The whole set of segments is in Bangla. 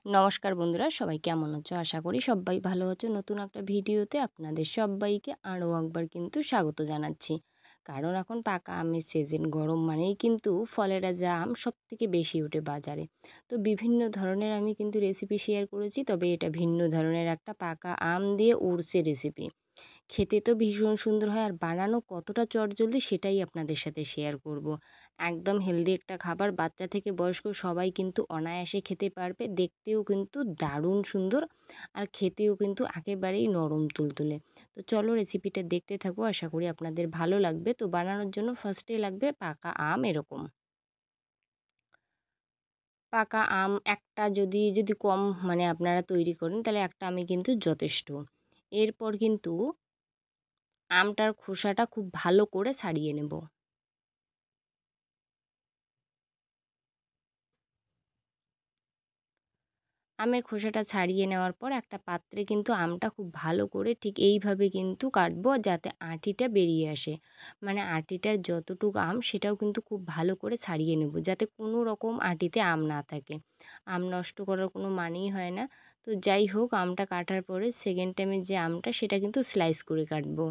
নমস্কার বন্ধুরা, সবাই কেমন আছো? আশা করি সবাই ভালো আছো। নতুন একটা ভিডিওতে আপনাদের সবাইকে আরও একবার কিন্তু স্বাগত জানাচ্ছি। কারণ এখন পাকা আমের সিজন, গরম মানেই কিন্তু ফলের রাজা আম সবথেকে বেশি ওঠে বাজারে। তো বিভিন্ন ধরনের আমি কিন্তু রেসিপি শেয়ার করেছি, তবে এটা ভিন্ন ধরনের একটা পাকা আম দিয়ে উড়সে রেসিপি। খেতে তো ভীষণ সুন্দর হয়, আর বানানো কতটা চটজলদি সেটাই আপনাদের সাথে শেয়ার করব। একদম হেলদি একটা খাবার, বাচ্চা থেকে বয়স্ক সবাই কিন্তু অনায়াসে খেতে পারবে। দেখতেও কিন্তু দারুণ সুন্দর, আর খেতেও কিন্তু একেবারেই নরম তুলতুলে। তো চলো রেসিপিটা দেখতে থাকো, আশা করি আপনাদের ভালো লাগবে। তো বানানোর জন্য ফার্স্টে লাগবে পাকা আম। এরকম পাকা আম একটা যদি যদি কম মানে আপনারা তৈরি করেন, তাহলে একটা আমি কিন্তু যথেষ্ট। এরপর কিন্তু আমটার খোসাটা খুব ভালো করে ছাড়িয়ে নেব। আমের খোসাটা ছাড়িয়ে নেওয়ার পর একটা পাত্রে কিন্তু আমটা খুব ভালো করে ঠিক এইভাবে কিন্তু কাটবো, যাতে আঁটিটা বেরিয়ে আসে। মানে আঁটিটার যতটুকু আম সেটাও কিন্তু খুব ভালো করে ছাড়িয়ে নেব, যাতে কোনো রকম আঁটিতে আম না থাকে। আম নষ্ট করার কোনো মানেই হয় না। তো যাই হোক, আমটা কাটার পরে সেকেন্ড টাইমে যে আমটা সেটা কিন্তু স্লাইস করে কাটবো।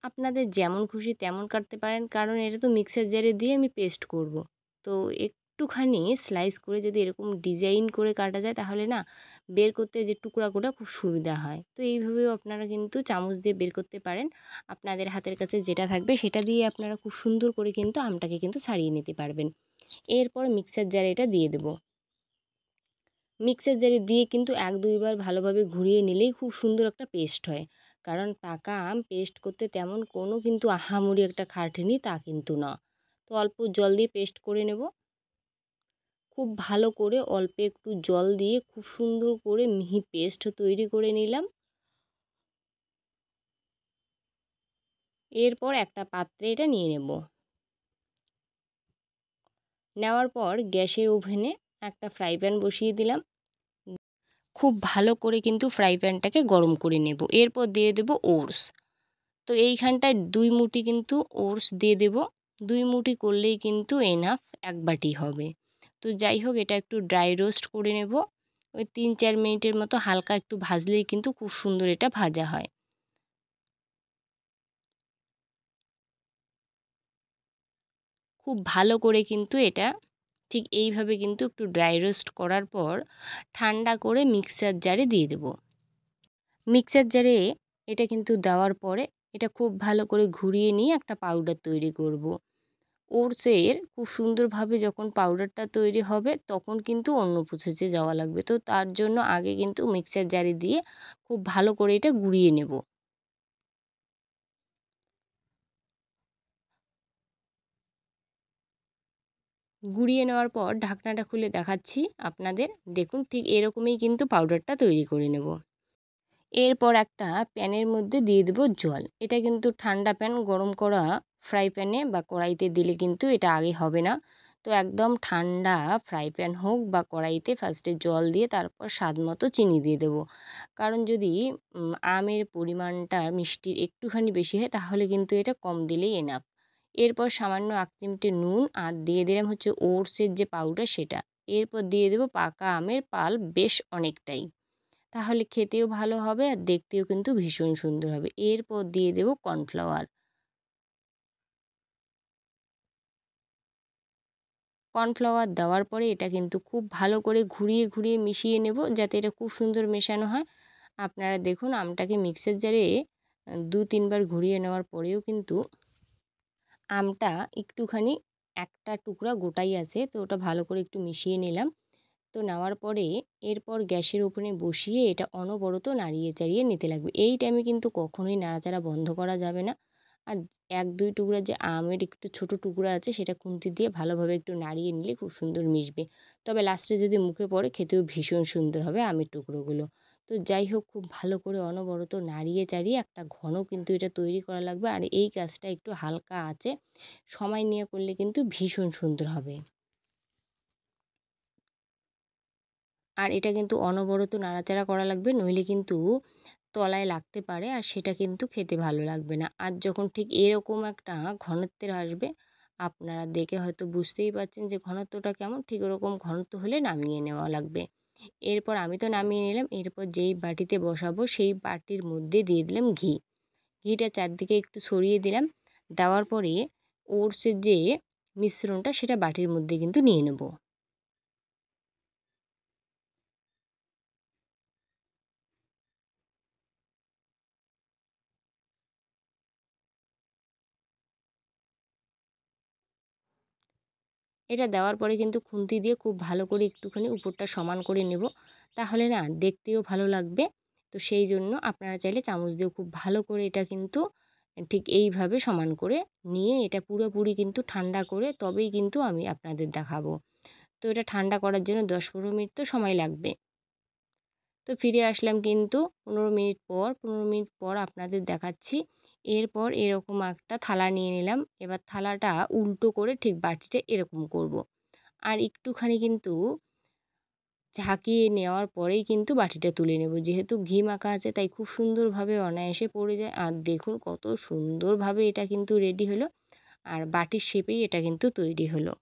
আপনাদের যেমন খুশি তেমন কাটতে পারেন, কারণ এটা তো মিক্সার জারে দিয়ে আমি পেস্ট করব। তো একটুখানি স্লাইস করে যদি এরকম ডিজাইন করে কাটা যায়, তাহলে না বের করতে যে টুকরাগুলো খুব সুবিধা হয়। তো এইভাবেও আপনারা কিন্তু চামচ দিয়ে বের করতে পারেন। আপনাদের হাতের কাছে যেটা থাকবে সেটা দিয়ে আপনারা খুব সুন্দর করে কিন্তু আমটাকে কিন্তু ছাড়িয়ে নিতে পারবেন। এরপর মিক্সার জারে এটা দিয়ে দেব। মিক্সার জারে দিয়ে কিন্তু এক দুইবার ভালোভাবে ঘুরিয়ে নিলেই খুব সুন্দর একটা পেস্ট হয়। কারণ পাকা আম পেস্ট করতে তেমন কোনো কিন্তু আহামরি একটা খাটনি তা কিন্তু না। তো অল্প জল দিয়ে পেস্ট করে নেব। খুব ভালো করে অল্প একটু জল দিয়ে খুব সুন্দর করে মিহি পেস্ট তৈরি করে নিলাম। এরপর একটা পাত্রে এটা নিয়ে নেব। নেওয়ার পর গ্যাসের ওভেনে একটা ফ্রাই প্যান বসিয়ে দিলাম। খুব ভালো করে কিন্তু ফ্রাই প্যানটাকে গরম করে নেব। এরপর দিয়ে দেব ওটস। তো এইখানটায় ২ মুঠি কিন্তু ওটস দিয়ে দেব। ২ মুঠি করলেই কিন্তু এনাফ, ১ বাটি হবে। তো যাই হোক, এটা একটু ড্রাই রোস্ট করে নেব। ওই ৩-৪ মিনিটের মতো হালকা একটু ভাজলেই কিন্তু খুব সুন্দর এটা ভাজা হয়। খুব ভালো করে কিন্তু এটা ঠিক এইভাবে কিন্তু একটু ড্রাই রোস্ট করার পর ঠান্ডা করে মিক্সার জারে দিয়ে দেব। মিক্সার জারে এটা কিন্তু দেওয়ার পরে এটা খুব ভালো করে ঘুরিয়ে নিয়ে একটা পাউডার তৈরি করব। ওটসের খুব সুন্দরভাবে যখন পাউডারটা তৈরি হবে, তখন কিন্তু অন্য প্রসেসে যাওয়া লাগবে। তো তার জন্য আগে কিন্তু মিক্সার জারে দিয়ে খুব ভালো করে এটা গুঁড়িয়ে নেব। গুঁড়িয়ে নেওয়ার পর ঢাকনাটা খুলে দেখাচ্ছি আপনাদের। দেখুন ঠিক এরকমই কিন্তু পাউডারটা তৈরি করে নেব। এরপর একটা প্যানের মধ্যে দিয়ে দেব জল। এটা কিন্তু ঠান্ডা প্যান, গরম করা ফ্রাই প্যানে বা কড়াইতে দিলে কিন্তু এটা আগে হবে না। তো একদম ঠান্ডা ফ্রাই প্যান হোক বা কড়াইতে ফার্স্টে জল দিয়ে তারপর স্বাদ মতো চিনি দিয়ে দেব। কারণ যদি আমের পরিমাণটা মিষ্টির একটুখানি বেশি হয়, তাহলে কিন্তু এটা কম দিলেই এনাফ। এরপর সামান্য ১ চিমটে নুন, আর দিয়ে দিলাম হচ্ছে ওটসের যে পাউডার সেটা। এরপর দিয়ে দেব পাকা আমের পাল্প, বেশ অনেকটাই। তাহলে খেতেও ভালো হবে আর দেখতেও কিন্তু ভীষণ সুন্দর হবে। এরপর দিয়ে দেব কর্নফ্লাওয়ার। কর্নফ্লাওয়ার দেওয়ার পরে এটা কিন্তু খুব ভালো করে ঘুরিয়ে ঘুরিয়ে মিশিয়ে নেব, যাতে এটা খুব সুন্দর মেশানো হয়। আপনারা দেখুন আমটাকে মিক্সার জারে ২-৩ বার ঘুরিয়ে নেওয়ার পরেও কিন্তু আমটা একটুখানি একটা টুকরা গোটাই আছে। তো ওটা ভালো করে একটু মিশিয়ে নিলাম। তো নেওয়ার পরে এরপর গ্যাসের ওভেনে বসিয়ে এটা অনবরত নাড়িয়ে চাড়িয়ে নিতে লাগবে। এই টাইমে কিন্তু কখনোই নাড়াচাড়া বন্ধ করা যাবে না। আর ১-২ টুকরা যে আমের একটু ছোট টুকরা আছে, সেটা খুন্তি দিয়ে ভালোভাবে একটু নাড়িয়ে নিলে খুব সুন্দর মিশবে। তবে লাস্টে যদি মুখে পড়ে খেতেও ভীষণ সুন্দর হবে আমের টুকরোগুলো। তো যাই হোক, খুব ভালো করে অনবরত নাড়িয়ে চাড়িয়ে একটা ঘন কিন্তু এটা তৈরি করা লাগবে। আর এই কাজটা একটু হালকা আঁচে সময় নিয়ে করলে কিন্তু ভীষণ সুন্দর হবে। আর এটা কিন্তু অনবরত নাড়াচাড়া করা লাগবে, নইলে কিন্তু তলায় লাগতে পারে, আর সেটা কিন্তু খেতে ভালো লাগবে না। আর যখন ঠিক এরকম একটা ঘনত্বের আসবে, আপনারা দেখে হয়তো বুঝতেই পারছেন যে ঘনত্বটা কেমন। ঠিক ওরকম ঘনত্ব হলে নামিয়ে নেওয়া লাগবে। এরপর আমি তো নামিয়ে নিলাম। এরপর যেই বাটিতে বসাবো সেই বাটির মধ্যে দিয়ে দিলাম ঘি। ঘিটা চারদিকে একটু ছড়িয়ে দিলাম। দেওয়ার পরে ওটসের যে মিশ্রণটা সেটা বাটির মধ্যে কিন্তু নিয়ে নেব। এটা দেওয়ার পরে কিন্তু খুন্তি দিয়ে খুব ভালো করে একটুখানি উপরটা সমান করে নেব। তাহলে না দেখতেও ভালো লাগবে। তো সেই জন্য আপনারা চাইলে চামচ দিয়েও খুব ভালো করে এটা কিন্তু ঠিক এইভাবে সমান করে নিয়ে এটা পুরোপুরি কিন্তু ঠান্ডা করে তবেই কিন্তু আমি আপনাদের দেখাবো। তো এটা ঠান্ডা করার জন্য ১০-১৫ মিনিট তো সময় লাগবে। তো ফিরে আসলাম কিন্তু ১৫ মিনিট পর আপনাদের দেখাচ্ছি। এরপর এরকম একটা থালা নিয়ে নিলাম। এবার থালাটা উল্টো করে ঠিক বাটিটা এরকম করব। আর একটুখানি কিন্তু ঝাঁকিয়ে নেওয়ার পরেই কিন্তু বাটিটা তুলে নেব। যেহেতু ঘি মাখা আছে তাই খুব সুন্দরভাবে অনায়াসে পড়ে যায়। আর দেখুন কত সুন্দরভাবে এটা কিন্তু রেডি হলো। আর বাটির শেপেই এটা কিন্তু তৈরি হলো।